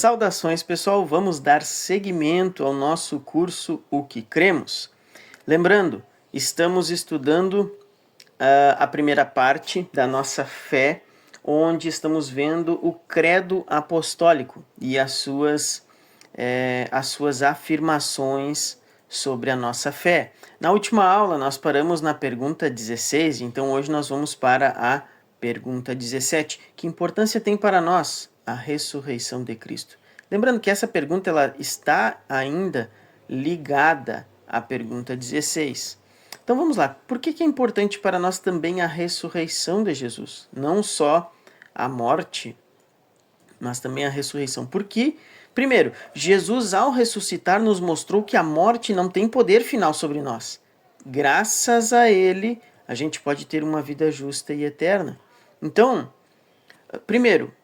Saudações, pessoal! Vamos dar seguimento ao nosso curso O que Cremos. Lembrando, estamos estudando a primeira parte da nossa fé, onde estamos vendo o credo apostólico e as suas afirmações sobre a nossa fé. Na última aula, nós paramos na pergunta 16, então hoje nós vamos para a pergunta 17. Que importância tem para nós a ressurreição de Cristo? Lembrando que essa pergunta ela está ainda ligada à pergunta 16. Então vamos lá. Por que é importante para nós também a ressurreição de Jesus? Não só a morte, mas também a ressurreição. Porque, primeiro, Jesus ao ressuscitar nos mostrou que a morte não tem poder final sobre nós. Graças a ele, a gente pode ter uma vida justa e eterna. Então, primeiro,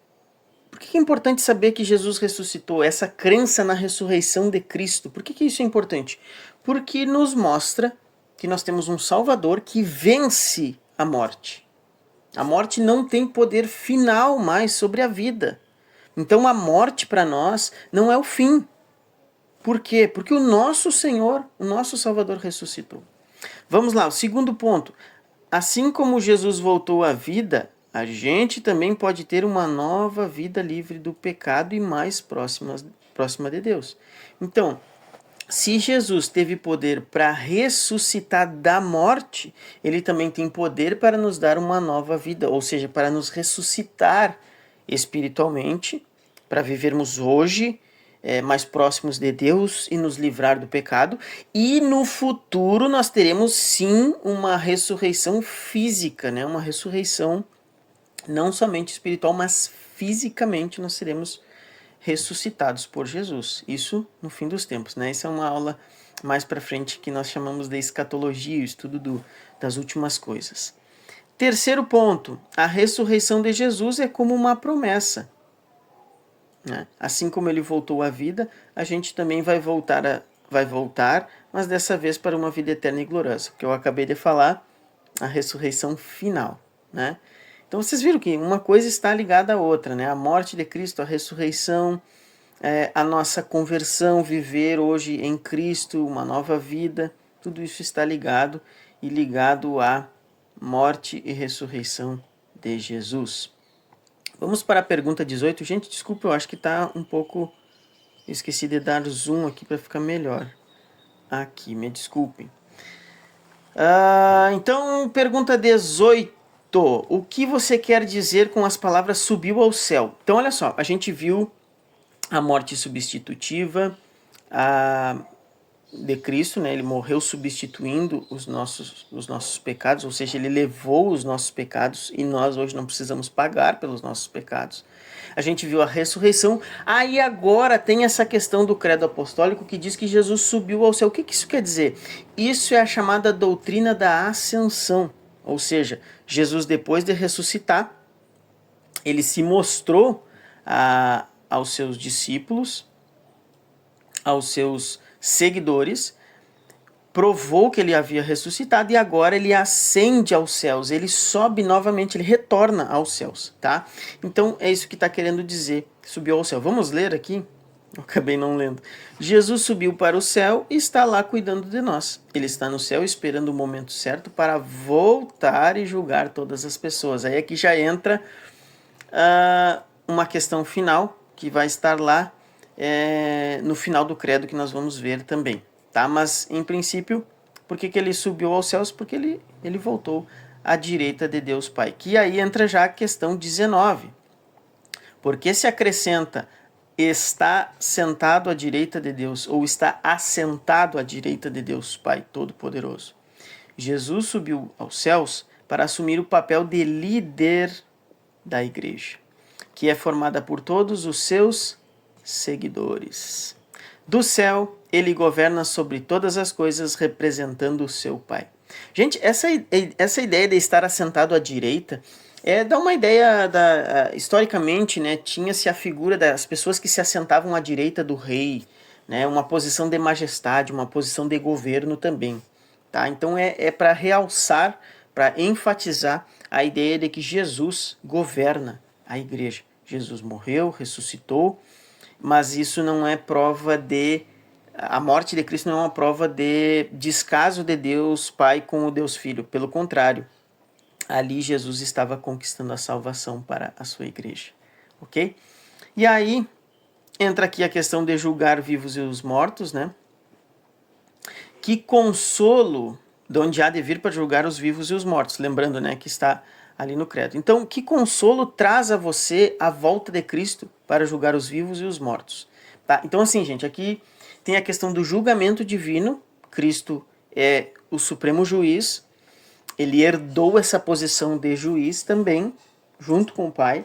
por que é importante saber que Jesus ressuscitou? Essa crença na ressurreição de Cristo. Por que isso é importante? Porque nos mostra que nós temos um Salvador que vence a morte. A morte não tem poder final mais sobre a vida. Então a morte para nós não é o fim. Por quê? Porque o nosso Senhor, o nosso Salvador ressuscitou. Vamos lá, o segundo ponto. Assim como Jesus voltou à vida, a gente também pode ter uma nova vida livre do pecado e mais próxima de Deus. Então, se Jesus teve poder para ressuscitar da morte, ele também tem poder para nos dar uma nova vida, ou seja, para nos ressuscitar espiritualmente, para vivermos hoje mais próximos de Deus e nos livrar do pecado. E no futuro nós teremos sim uma ressurreição física, né? Uma ressurreição não somente espiritual, mas fisicamente nós seremos ressuscitados por Jesus. Isso no fim dos tempos, né? Essa é uma aula mais para frente que nós chamamos de escatologia, o estudo das últimas coisas. Terceiro ponto, a ressurreição de Jesus é como uma promessa. Né? Assim como ele voltou à vida, a gente também vai voltar, mas dessa vez para uma vida eterna e gloriosa, porque eu acabei de falar, a ressurreição final, né? Então vocês viram que uma coisa está ligada à outra, né? A morte de Cristo, a ressurreição, a nossa conversão, viver hoje em Cristo, uma nova vida, tudo isso está ligado e ligado à morte e ressurreição de Jesus. Vamos para a pergunta 18. Gente, desculpa, eu acho que está um pouco... Esqueci de dar zoom aqui para ficar melhor. Aqui, me desculpem. Então, pergunta 18. O que você quer dizer com as palavras subiu ao céu? Então, olha só, a gente viu a morte substitutiva de Cristo, né? Ele morreu substituindo os nossos pecados, ou seja, ele levou os nossos pecados e nós hoje não precisamos pagar pelos nossos pecados. A gente viu a ressurreição. E agora tem essa questão do credo apostólico que diz que Jesus subiu ao céu. O que isso quer dizer? Isso é a chamada doutrina da ascensão. Ou seja, Jesus, depois de ressuscitar, ele se mostrou aos seus discípulos, aos seus seguidores, provou que ele havia ressuscitado e agora ele ascende aos céus, ele sobe novamente, ele retorna aos céus, tá? Então é isso que está querendo dizer, subiu ao céu. Vamos ler aqui? Eu acabei não lendo. Jesus subiu para o céu e está lá cuidando de nós. Ele está no céu esperando o momento certo para voltar e julgar todas as pessoas. Aí aqui já entra uma questão final que vai estar lá no final do credo que nós vamos ver também. Tá? Mas, em princípio, por que ele subiu aos céus? Porque ele voltou à direita de Deus Pai. Que aí entra já a questão 19. Porque se acrescenta está sentado à direita de Deus ou está assentado à direita de Deus Pai Todo-Poderoso. Jesus subiu aos céus para assumir o papel de líder da igreja, que é formada por todos os seus seguidores. Do céu, ele governa sobre todas as coisas, representando o seu Pai. Gente, essa ideia de estar assentado à direita dá uma ideia historicamente, né, tinha-se a figura das pessoas que se assentavam à direita do rei, né, uma posição de majestade, uma posição de governo também. Tá? Então é para realçar, para enfatizar a ideia de que Jesus governa a igreja. Jesus morreu, ressuscitou mas isso não é prova de... A morte de Cristo não é uma prova de descaso de Deus Pai com o Deus Filho. Pelo contrário, ali Jesus estava conquistando a salvação para a sua igreja. Ok? E aí entra aqui a questão de julgar vivos e os mortos, né? Que consolo de onde há de vir para julgar os vivos e os mortos. Lembrando, né, que está ali no credo. Então, que consolo traz a você a volta de Cristo para julgar os vivos e os mortos? Tá? Então, assim, gente, aqui tem a questão do julgamento divino. Cristo é o supremo juiz. Ele herdou essa posição de juiz também, junto com o Pai.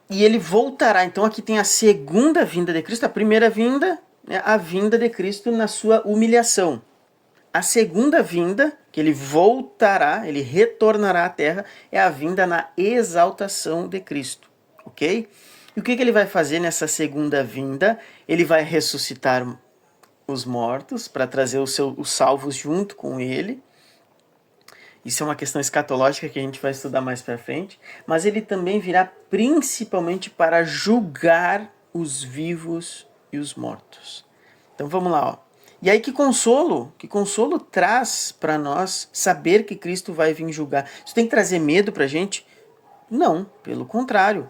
E ele voltará. Então aqui tem a segunda vinda de Cristo. A primeira vinda é a vinda de Cristo na sua humilhação. A segunda vinda, que ele voltará, ele retornará à terra, é a vinda na exaltação de Cristo. Ok? E o que ele vai fazer nessa segunda vinda? Ele vai ressuscitar os mortos para trazer os salvos junto com ele. Isso é uma questão escatológica que a gente vai estudar mais para frente. Mas ele também virá principalmente para julgar os vivos e os mortos. Então vamos lá, ó. E aí que consolo traz para nós saber que Cristo vai vir julgar. Isso tem que trazer medo para a gente? Não, pelo contrário.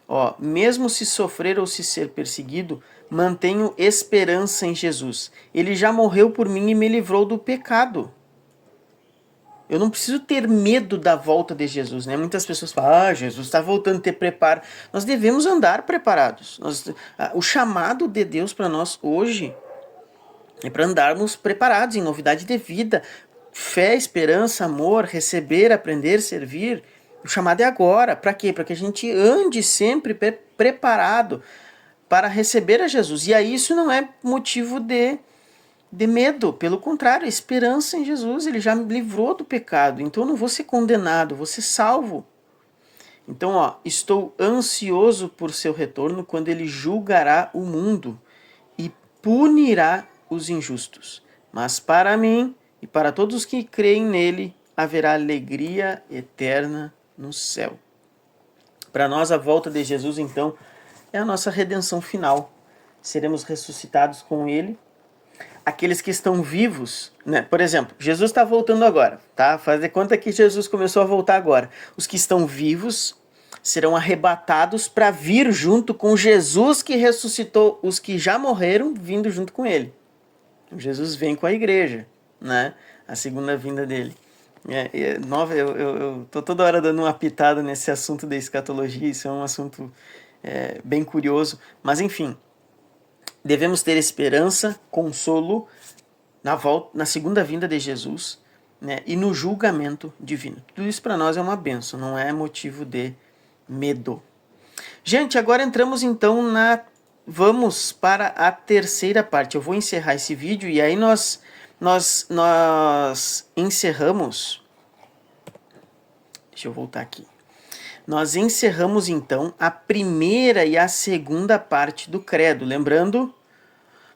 Ó, mesmo se sofrer ou se ser perseguido, mantenho esperança em Jesus. Ele já morreu por mim e me livrou do pecado. Eu não preciso ter medo da volta de Jesus, né? Muitas pessoas falam, Jesus está voltando, ter preparo. Nós devemos andar preparados. O chamado de Deus para nós hoje é para andarmos preparados em novidade de vida. Fé, esperança, amor, receber, aprender, servir. O chamado é agora. Para quê? Para que a gente ande sempre preparado para receber a Jesus. E aí isso não é motivo de medo, pelo contrário, a esperança em Jesus, ele já me livrou do pecado, então eu não vou ser condenado, vou ser salvo. Então, ó, estou ansioso por seu retorno quando ele julgará o mundo e punirá os injustos. Mas para mim e para todos os que creem nele, haverá alegria eterna no céu. Para nós, a volta de Jesus, então, é a nossa redenção final. Seremos ressuscitados com ele. Aqueles que estão vivos, né? Por exemplo, Jesus está voltando agora, tá? Faz de conta que Jesus começou a voltar agora. Os que estão vivos serão arrebatados para vir junto com Jesus que ressuscitou os que já morreram, vindo junto com ele. Jesus vem com a igreja, né? A segunda vinda dele. Eu tô toda hora dando uma pitada nesse assunto da escatologia, isso é um assunto bem curioso, mas enfim. Devemos ter esperança, consolo na segunda vinda de Jesus, né, e no julgamento divino. Tudo isso para nós é uma bênção, não é motivo de medo. Gente, agora entramos então vamos para a terceira parte. Eu vou encerrar esse vídeo e aí nós encerramos... Deixa eu voltar aqui. Nós encerramos, então, a primeira e a segunda parte do credo. Lembrando,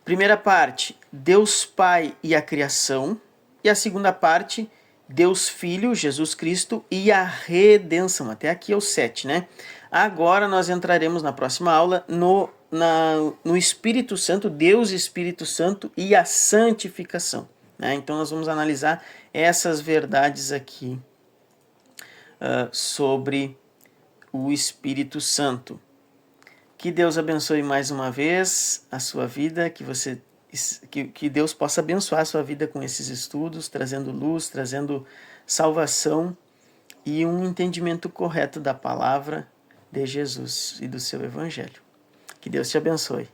primeira parte, Deus Pai e a criação. E a segunda parte, Deus Filho, Jesus Cristo e a redenção. Até aqui é o 7, né? Agora nós entraremos na próxima aula no Espírito Santo, Deus Espírito Santo e a santificação, né? Então nós vamos analisar essas verdades aqui sobre o Espírito Santo. Que Deus abençoe mais uma vez a sua vida, que Deus possa abençoar a sua vida com esses estudos, trazendo luz, trazendo salvação e um entendimento correto da palavra de Jesus e do seu Evangelho. Que Deus te abençoe.